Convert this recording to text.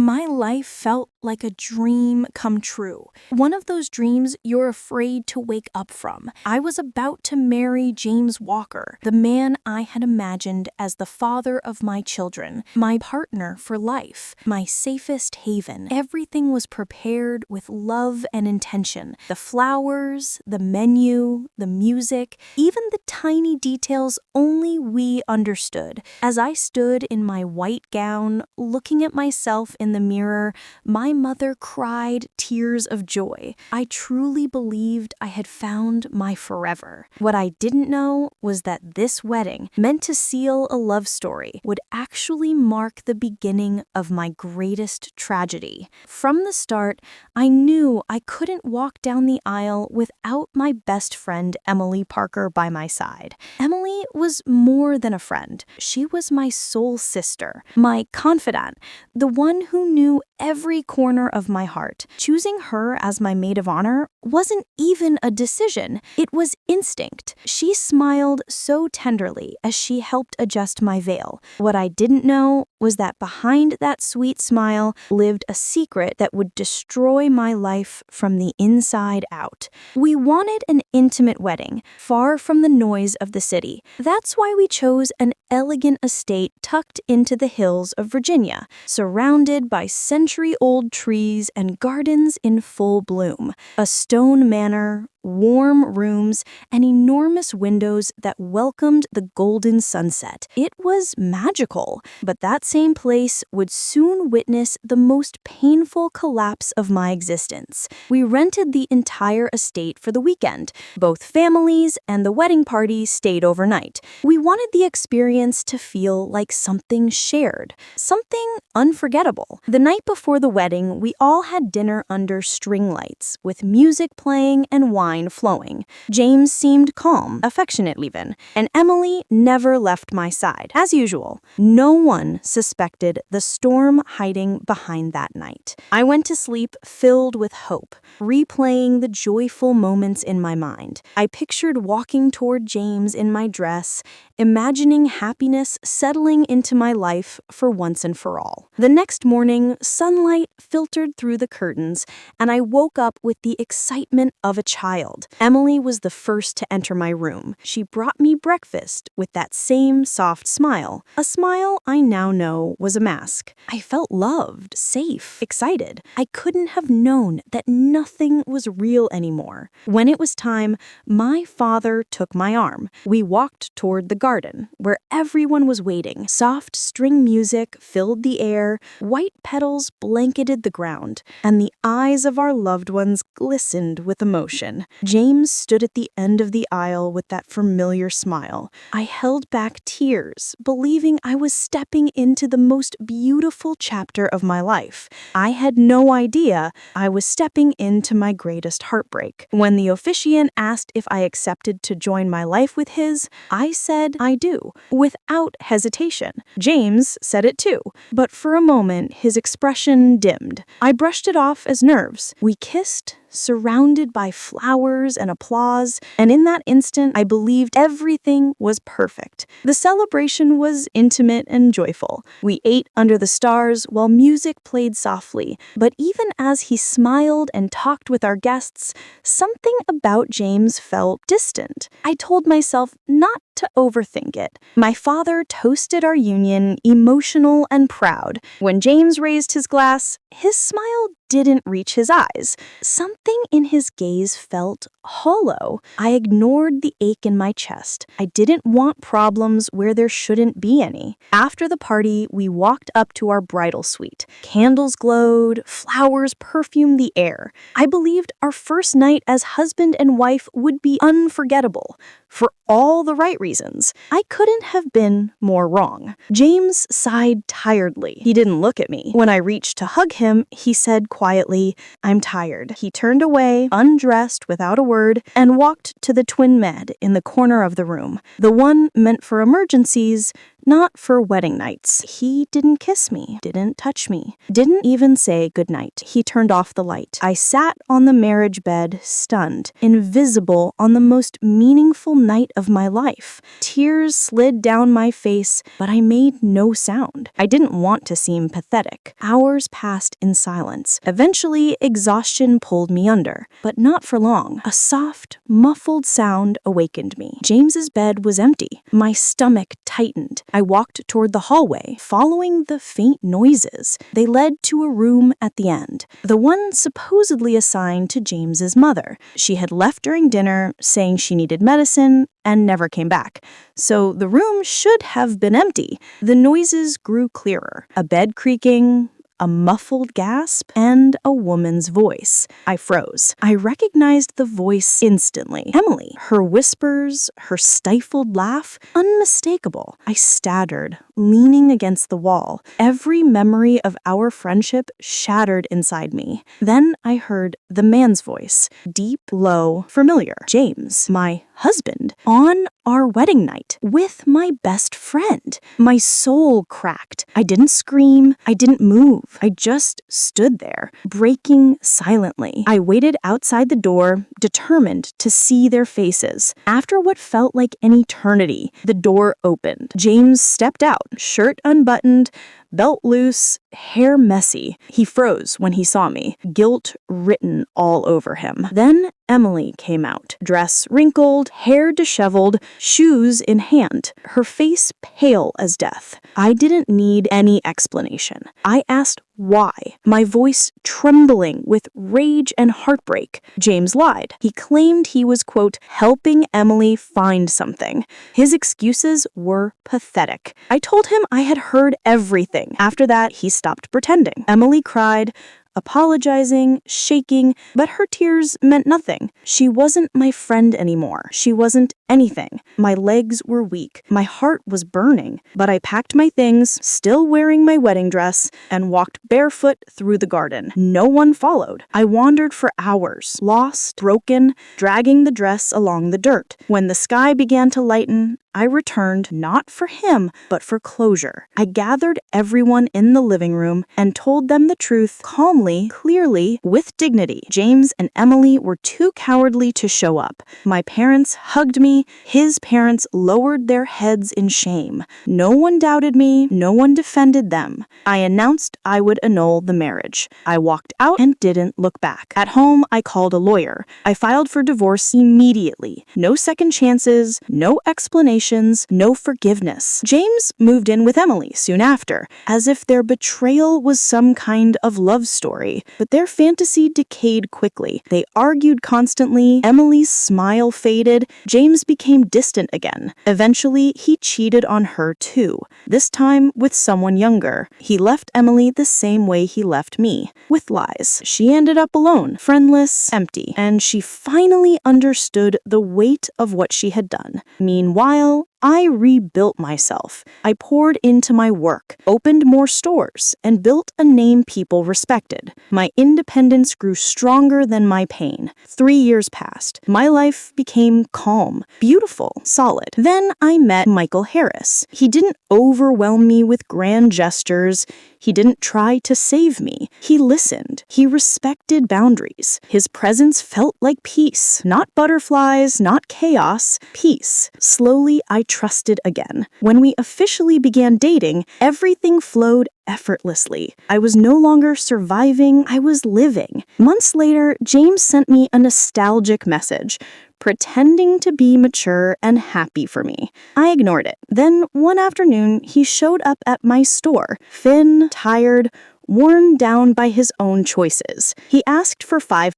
My life felt like a dream come true. One of those dreams you're afraid to wake up from. I was about to marry James Walker, the man I had imagined as the father of my children, my partner for life, my safest haven. Everything was prepared with love and intention. The flowers, the menu, the music, even the tiny details only we understood. As I stood in my white gown, looking at myself in the mirror, my mother cried tears of joy. I truly believed I had found my forever. What I didn't know was that this wedding, meant to seal a love story, would actually mark the beginning of my greatest tragedy. From the start, I knew I couldn't walk down the aisle without my best friend Emily Parker by my side. Emily was more than a friend. She was my soul sister, my confidant, the one who knew every corner of my heart. Choosing her as my maid of honor wasn't even a decision. It was instinct. She smiled so tenderly as she helped adjust my veil. What I didn't know was that behind that sweet smile lived a secret that would destroy my life from the inside out. We wanted an intimate wedding, far from the noise of the city. That's why we chose an elegant estate tucked into the hills of Virginia, surrounded by century-old trees and gardens in full bloom. A stone manor, warm rooms, and enormous windows that welcomed the golden sunset. It was magical, but that same place would soon witness the most painful collapse of my existence. We rented the entire estate for the weekend. Both families and the wedding party stayed overnight. We wanted the experience to feel like something shared, something unforgettable. The night before the wedding, we all had dinner under string lights, with music playing and wine flowing. James seemed calm, affectionate even, and Emily never left my side. As usual, no one suspected the storm hiding behind that night. I went to sleep filled with hope, replaying the joyful moments in my mind. I pictured walking toward James in my dress, imagining happiness settling into my life for once and for all. The next morning, sunlight filtered through the curtains, and I woke up with the excitement of a child. Emily was the first to enter my room. She brought me breakfast with that same soft smile, a smile I now know was a mask. I felt loved, safe, excited. I couldn't have known that nothing was real anymore. When it was time, my father took my arm. We walked toward the garden, where everyone was waiting. Soft string music filled the air, white petals blanketed the ground, and the eyes of our loved ones glistened with emotion. James stood at the end of the aisle with that familiar smile. I held back tears, believing I was stepping into the most beautiful chapter of my life. I had no idea I was stepping into my greatest heartbreak. When the officiant asked if I accepted to join my life with his, I said I do, without hesitation. James said it too, but for a moment his expression dimmed. I brushed it off as nerves. We kissed, surrounded by flowers and applause, and in that instant, I believed everything was perfect. The celebration was intimate and joyful. We ate under the stars while music played softly, but even as he smiled and talked with our guests, something about James felt distant. I told myself not to overthink it. My father toasted our union, emotional and proud. When James raised his glass, his smile didn't reach his eyes. Something in his gaze felt hollow. I ignored the ache in my chest. I didn't want problems where there shouldn't be any. After the party, we walked up to our bridal suite. Candles glowed, flowers perfumed the air. I believed our first night as husband and wife would be unforgettable. For all the right reasons. I couldn't have been more wrong. James sighed tiredly. He didn't look at me. When I reached to hug him, he said quietly, "I'm tired." He turned away, undressed without a word, and walked to the twin bed in the corner of the room, the one meant for emergencies, not for wedding nights. He didn't kiss me, didn't touch me, didn't even say goodnight. He turned off the light. I sat on the marriage bed, stunned, invisible on the most meaningful night of my life. Tears slid down my face, but I made no sound. I didn't want to seem pathetic. Hours passed in silence. Eventually, exhaustion pulled me under, but not for long. A soft, muffled sound awakened me. James's bed was empty. My stomach tightened. I walked toward the hallway, following the faint noises. They led to a room at the end, the one supposedly assigned to James's mother. She had left during dinner, saying she needed medicine, and never came back. So the room should have been empty. The noises grew clearer. A bed creaking, a muffled gasp, and a woman's voice. I froze. I recognized the voice instantly. Emily. Her whispers, her stifled laugh, unmistakable. I stuttered, leaning against the wall. Every memory of our friendship shattered inside me. Then I heard the man's voice, deep, low, familiar. James, my husband, on our wedding night, with my best friend. My soul cracked. I didn't scream. I didn't move. I just stood there, breaking silently. I waited outside the door, determined to see their faces. After what felt like an eternity, the door opened. James stepped out, shirt unbuttoned, belt loose, hair messy. He froze when he saw me, guilt written all over him. Then Emily came out, dress wrinkled, hair disheveled, shoes in hand, her face pale as death. I didn't need any explanation. I asked why, my voice trembling with rage and heartbreak. James lied. He claimed he was, quote, helping Emily find something. His excuses were pathetic. I told him I had heard everything. After that, he stopped pretending. Emily cried, apologizing, shaking, but her tears meant nothing. She wasn't my friend anymore. She wasn't anything. My legs were weak. My heart was burning. But I packed my things, still wearing my wedding dress, and walked barefoot through the garden. No one followed. I wandered for hours, lost, broken, dragging the dress along the dirt. When the sky began to lighten, I returned not for him, but for closure. I gathered everyone in the living room and told them the truth calmly, clearly, with dignity. James and Emily were too cowardly to show up. My parents hugged me. His parents lowered their heads in shame. No one doubted me. No one defended them. I announced I would annul the marriage. I walked out and didn't look back. At home, I called a lawyer. I filed for divorce immediately. No second chances, no explanation. No forgiveness. James moved in with Emily soon after, as if their betrayal was some kind of love story. But their fantasy decayed quickly. They argued constantly. Emily's smile faded. James became distant again. Eventually, he cheated on her too, this time with someone younger. He left Emily the same way he left me, with lies. She ended up alone, friendless, empty, and she finally understood the weight of what she had done. Meanwhile, I rebuilt myself. I poured into my work, opened more stores, and built a name people respected. My independence grew stronger than my pain. 3 years passed. My life became calm, beautiful, solid. Then I met Michael Harris. He didn't overwhelm me with grand gestures. He didn't try to save me. He listened. He respected boundaries. His presence felt like peace. Not butterflies, not chaos. Peace. Slowly, I trusted again. When we officially began dating, everything flowed effortlessly. I was no longer surviving, I was living. Months later, James sent me a nostalgic message, pretending to be mature and happy for me. I ignored it. Then, one afternoon, he showed up at my store, thin, tired, worn down by his own choices. He asked for $5